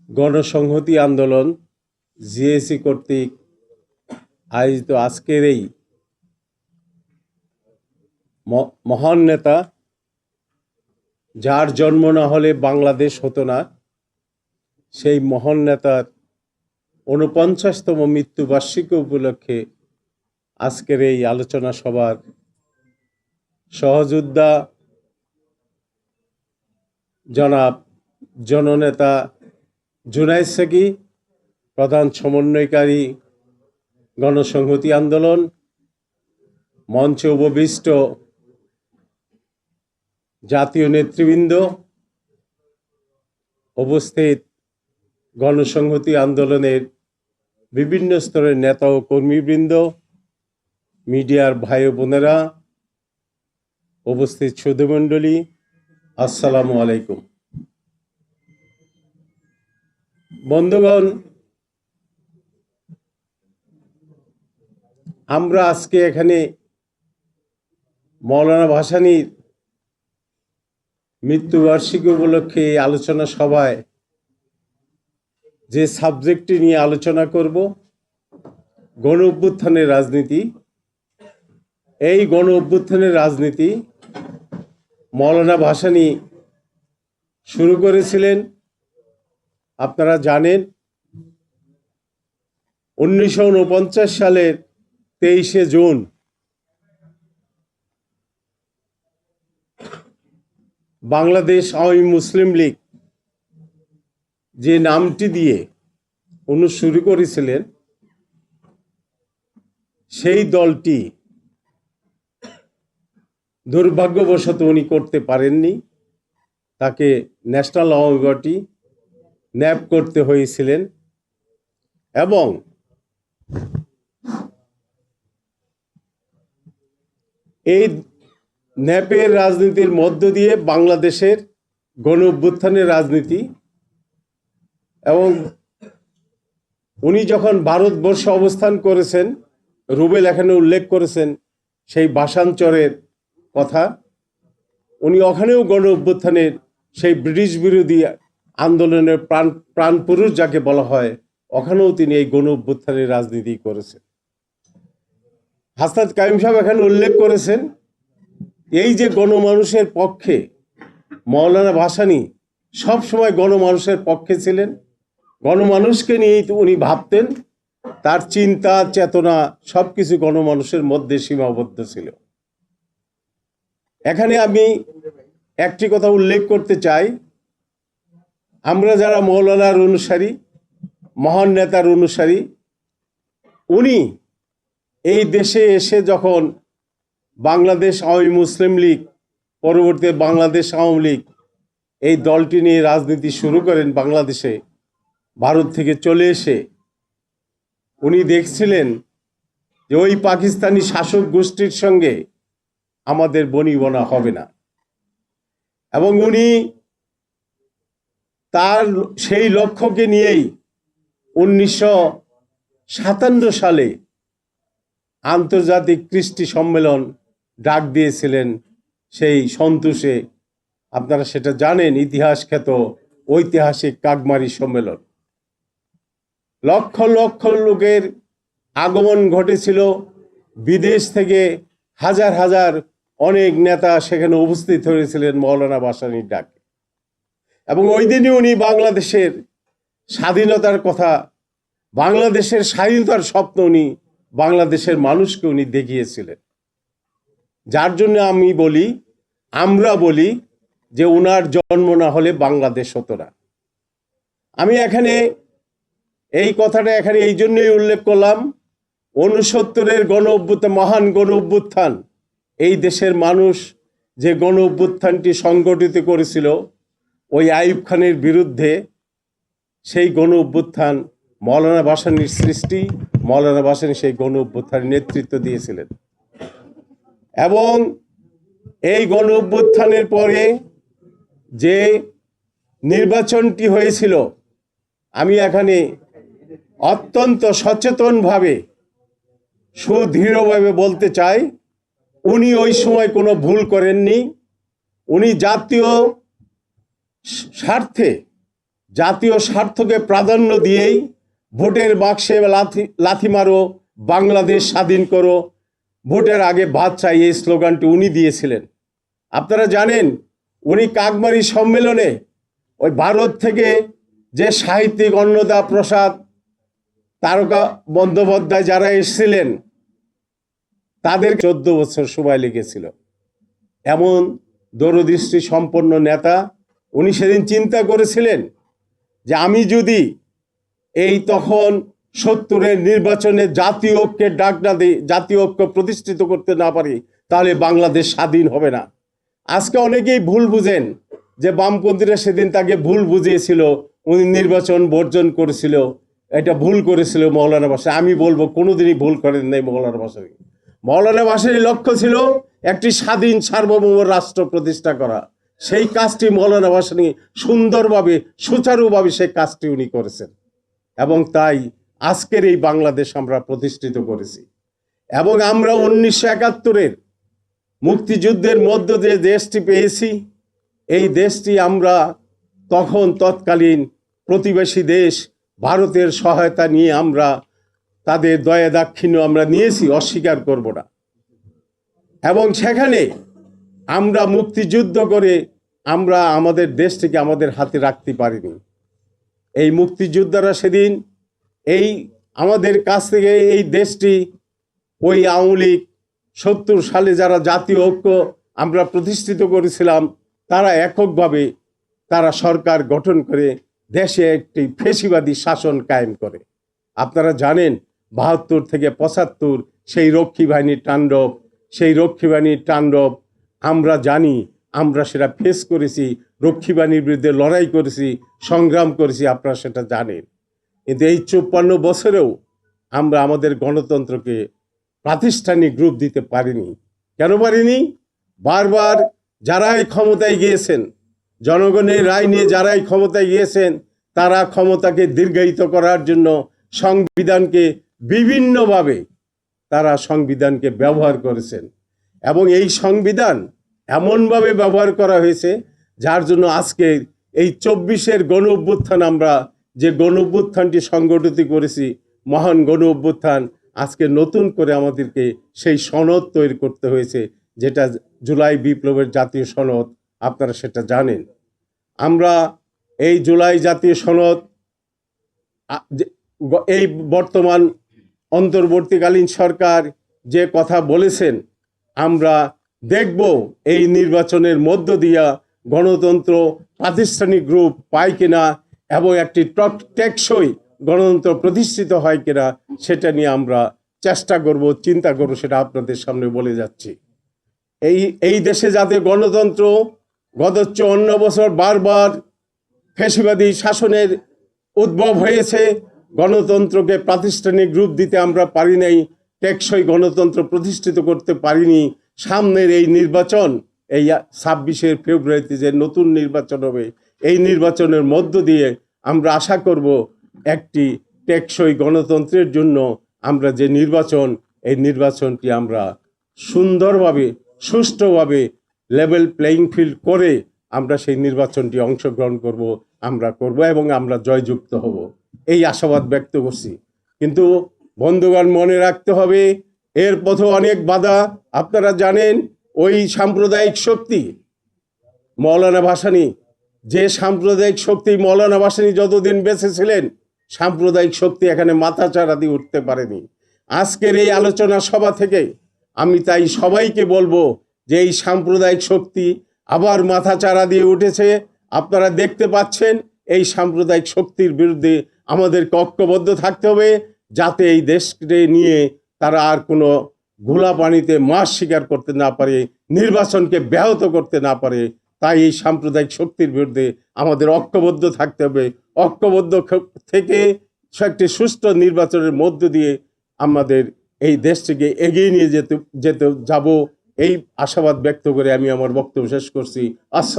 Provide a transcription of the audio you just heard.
গণসংহতি আন্দোলন জিএসি কর্তৃক আয়োজিত আজকের এই মহান নেতা, যার জন্ম না হলে বাংলাদেশ হতো না, সেই মহান নেতার ৪৯তম মৃত্যুবার্ষিকী উপলক্ষে আজকের এই আলোচনা সভার সহযোদ্ধা জনাব জননেতা জুনায়েদ সাকি, প্রধান সমন্বয়কারী গণসংহতি আন্দোলন, মঞ্চে উপবিষ্ট জাতীয় নেতৃবৃন্দ, উপস্থিত গণসংহতি আন্দোলনের বিভিন্ন স্তরের নেতা ও কর্মীবৃন্দ, মিডিয়ার ভাই ও বোনেরা, উপস্থিত সুধীমণ্ডলী, আসসালামু আলাইকুম। বন্ধুগণ, আমরা আজকে এখানে মৌলানা ভাসানীর মৃত্যুবার্ষিকী উপলক্ষে এই আলোচনা সভায় যে সাবজেক্টটি নিয়ে আলোচনা করব, গণ অভ্যুত্থানের রাজনীতি। এই গণ অভ্যুত্থানের রাজনীতি মৌলানা ভাসানী শুরু করেছিলেন। আপনারা জানেন ১৯৪৯ সালের ২৩শে জুন বাংলাদেশ আওয়ামী মুসলিম লীগ যে নামটি দিয়ে উনি শুরু করেছিলেন, সেই দলটি দুর্ভাগ্যবশত উনি করতে পারেননি। তাকে ন্যাশনাল আওয়ামী পার্টি ন্যাপ করতে হয়েছিলেন এবং এই ন্যাপের রাজনীতির মধ্য দিয়ে বাংলাদেশের গণ অভ্যুত্থানের রাজনীতি, এবং উনি যখন ভারতবর্ষে অবস্থান করেছেন, রুবেল এখানে উল্লেখ করেছেন সেই ভাষান্তরের কথা, উনি ওখানেও গণ অভ্যুত্থানের সেই ব্রিটিশ বিরোধী আন্দোলনের প্রাণপুরুষ যাকে বলা হয়, ওখানেও তিনি এই গণ অভ্যুত্থানের রাজনীতি করেছেন। হাসনাত কাইম সাহেব এখানে উল্লেখ করেছেন এই যে গণমানুষের পক্ষে মৌলানা ভাসানী সবসময় গণমানুষের পক্ষে ছিলেন, গণমানুষকে নিয়েই উনি ভাবতেন, তার চিন্তা চেতনা সবকিছু গণমানুষের মধ্যে সীমাবদ্ধ ছিল। এখানে আমি একটি কথা উল্লেখ করতে চাই, আমরা যারা মৌলানার অনুসারী, মহান নেতার অনুসারী, উনি এই দেশে এসে যখন বাংলাদেশ আওয়ামী মুসলিম লীগ, পরবর্তীতে বাংলাদেশ আওয়ামী লীগ, এই দলটি নিয়ে রাজনীতি শুরু করেন বাংলাদেশে, ভারত থেকে চলে এসে উনি দেখছিলেন যে ওই পাকিস্তানি শাসক গোষ্ঠীর সঙ্গে আমাদের বনিবনা হবে না, এবং উনি তার সেই লক্ষ্যকে নিয়েই ১৯৫৭ সালে আন্তর্জাতিক কৃষ্টি সম্মেলন ডাক দিয়েছিলেন সেই সন্তোষে। আপনারা সেটা জানেন, ইতিহাস খ্যাত ঐতিহাসিক কাকমারি সম্মেলন। লক্ষ লক্ষ লোকের আগমন ঘটেছিল, বিদেশ থেকে হাজার হাজার অনেক নেতা সেখানে উপস্থিত হয়েছিলেন মৌলানা ভাসানীর ডাকে, এবং ওই দিনই উনি বাংলাদেশের স্বাধীনতার কথা, বাংলাদেশের স্বাধীনতার স্বপ্ন উনি বাংলাদেশের মানুষকে উনি দেখিয়েছিলেন। যার জন্য আমরা বলি যে উনার জন্ম না হলে বাংলাদেশ হতো না। আমি এখানে এই কথাটা এখানে এই জন্যই উল্লেখ করলাম, ৬৯-এর গণ অভ্যুত্থান, মহান গণ অভ্যুত্থান, এই দেশের মানুষ যে গণ অভ্যুত্থানটি সংগঠিত করেছিল ওই আইয়ুব খানের বিরুদ্ধে, সেই গণ অভ্যুত্থান মৌলানা ভাসানীর সৃষ্টি, মৌলানা ভাসানী সেই গণ অভ্যুত্থানের নেতৃত্ব দিয়েছিলেন। এবং এই গণ অভ্যুত্থানের পরে যে নির্বাচনটি হয়েছিল, আমি এখানে অত্যন্ত সচেতনভাবে সুদৃঢ়ভাবে বলতে চাই, উনি ওই সময় কোনো ভুল করেননি। উনি জাতীয় স্বার্থে জাতীয় স্বার্থকে প্রাধান্য দিয়েই ভোটের বাক্সে লাথি মারো, বাংলাদেশ স্বাধীন করো, ভোটের আগে ভাত চাই, এই স্লোগানটি উনি দিয়েছিলেন। আপনারা জানেন উনি কাকমারি সম্মেলনে ওই ভারত থেকে যে সাহিত্যিক অন্নদা প্রসাদ, তারকা বন্দ্যোপাধ্যায় যারা এসেছিলেন, তাদের 14 বছর সময় লেগেছিল। এমন দূরদৃষ্টি সম্পন্ন নেতা উনি সেদিন চিন্তা করেছিলেন যে আমি যদি এই তখন 70-এর নির্বাচনে জাতীয় ঐক্যের ডাক না দিই, জাতীয় ঐক্য প্রতিষ্ঠিত করতে না পারি, তাহলে বাংলাদেশ স্বাধীন হবে না। আজকে অনেকেই ভুল বুঝেন যে বামপন্থীরা সেদিন তাকে ভুল বুঝিয়েছিল, উনি নির্বাচন বর্জন করেছিল, এটা ভুল করেছিল মৌলানা ভাসানী। আমি বলবো কোনোদিনই ভুল করেন নাই মৌলানা ভাসানী। মৌলানা ভাসানীর লক্ষ্য ছিল একটি স্বাধীন সার্বভৌম রাষ্ট্র প্রতিষ্ঠা করা। সেই কাজটি মৌলানা ভাসানী সুন্দরভাবে, সুচারুভাবে সেই কাজটি উনি করেছেন, এবং তাই আজকের এই বাংলাদেশ আমরা প্রতিষ্ঠিত করেছি। এবং আমরা 1971-এর মুক্তিযুদ্ধের মধ্য দিয়ে দেশটি পেয়েছি। এই দেশটি আমরা তখন তৎকালীন প্রতিবেশী দেশ ভারতের সহায়তা নিয়ে আমরা তাদের দয়া দাক্ষিণ্য আমরা নিয়েছি, অস্বীকার করব না। এবং সেখানে আমরা মুক্তিযুদ্ধ করে আমরা আমাদের দেশটিকে আমাদের হাতে রাখতে পারিনি। এই মুক্তিযোদ্ধারা সেদিন এই আমাদের কাছ থেকে এই দেশটি ওই আওয়ামী লীগ 70 সালে যারা জাতীয় ঐক্য আমরা প্রতিষ্ঠিত করেছিলাম, তারা এককভাবে তারা সরকার গঠন করে দেশে একটি ফ্যাসিবাদী শাসন কায়েম করে। আপনারা জানেন 72 থেকে 75 সেই রক্ষী বাহিনীর তাণ্ডব, সেই রক্ষী বাহিনীর তাণ্ডব আমরা জানি, আমরা সেটা ফেস করেছি, রক্ষী বাহিনীর বিরুদ্ধে লড়াই করেছি, সংগ্রাম করেছি, আপনারা সেটা জানেন। কিন্তু এই 54 বছরেও আমরা আমাদের গণতন্ত্রকে প্রাতিষ্ঠানিক রূপ দিতে পারিনি। কেন পারিনি? বারবার যারাই ক্ষমতায় গিয়েছেন, জনগণের রায় নিয়ে যারাই ক্ষমতায় গিয়েছেন, তারা ক্ষমতাকে দীর্ঘায়িত করার জন্য সংবিধানকে বিভিন্নভাবে তারা সংবিধানকে ব্যবহার করেছেন। এবং এই সংবিধান এমনভাবে ব্যবহার করা হয়েছে যার জন্য আজকে এই 24-এর গণ অভ্যুত্থান, আমরা যে গণ অভ্যুত্থানটি সংগঠিত করেছি, মহান গণ অভ্যুত্থান, আজকে নতুন করে আমাদেরকে সেই সনদ তৈরি করতে হয়েছে, যেটা জুলাই বিপ্লবের জাতীয় সনদ। আপনারা সেটা জানেন। আমরা এই জুলাই জাতীয় সনদ এই বর্তমান অন্তর্বর্তীকালীন সরকার যে কথা বলেছেন, আমরা দেখব এই নির্বাচনের মধ্য দিয়া গণতন্ত্র প্রাতিষ্ঠানিক রূপ পায় কিনা এবং একটি টেকসই গণতন্ত্র প্রতিষ্ঠিত হয় কিনা, সেটা নিয়ে আমরা চেষ্টা করব, চিন্তা করব, সেটা আপনাদের সামনে বলে যাচ্ছি। এই দেশে যাতে গণতন্ত্র গত 54 বছর বারবার ফ্যাসিবাদী শাসনের উদ্ভব হয়েছে, গণতন্ত্রকে প্রাতিষ্ঠানিক রূপ দিতে আমরা পারি নাই, টেকসই গণতন্ত্র প্রতিষ্ঠিত করতে পারিনি। সামনের এই নির্বাচন, এই 26শে ফেব্রুয়ারিতে যে নতুন নির্বাচন হবে, এই নির্বাচনের মধ্য দিয়ে আমরা আশা করব একটি টেকসই গণতন্ত্রের জন্য আমরা যে নির্বাচন, এই নির্বাচনটি আমরা সুন্দরভাবে, সুষ্ঠুভাবে, লেভেল প্লেইং ফিল্ড করে আমরা সেই নির্বাচনটি অংশগ্রহণ করব, আমরা করব এবং আমরা জয়যুক্ত হব, এই আশাবাদ ব্যক্ত করছি। কিন্তু বন্ধুগণ, মনে রাখতে হবে এর পথে অনেক বাধা। আপনারা জানেন ওই সাম্প্রদায়িক শক্তি মৌলানা ভাসানী, যে সাম্প্রদায়িক শক্তি মৌলানা ভাসানী যতদিন বেঁচে ছিলেন, সাম্প্রদায়িক শক্তি এখানে মাথাচাড়া দিয়ে উঠতে পারেনি। আজকের এই আলোচনা সভা থেকে আমি তাই সবাইকে বলবো যে এই সাম্প্রদায়িক শক্তি আবার মাথাচাড়া দিয়ে উঠেছে। আপনারা দেখতে পাচ্ছেন এই সাম্প্রদায়িক শক্তির বিরুদ্ধে আমাদেরকে ঐক্যবদ্ধ থাকতে হবে, যাতে এই দেশকে নিয়ে তারা আর কোনো ঘোলা পানিতে মাছ শিকার করতে না পারে, নির্বাচনকে ব্যাহত করতে না পারে। তাই এই সাম্প্রদায়িক শক্তির বিরুদ্ধে আমাদের ঐক্যবদ্ধ থাকতে হবে। ঐক্যবদ্ধ থেকে একটি সুষ্ঠু নির্বাচনের মধ্য দিয়ে আমাদের এই দেশটিকে এগিয়ে নিয়ে যেতে যাব, এই আশাবাদ ব্যক্ত করে আমি আমার বক্তব্য শেষ করছি।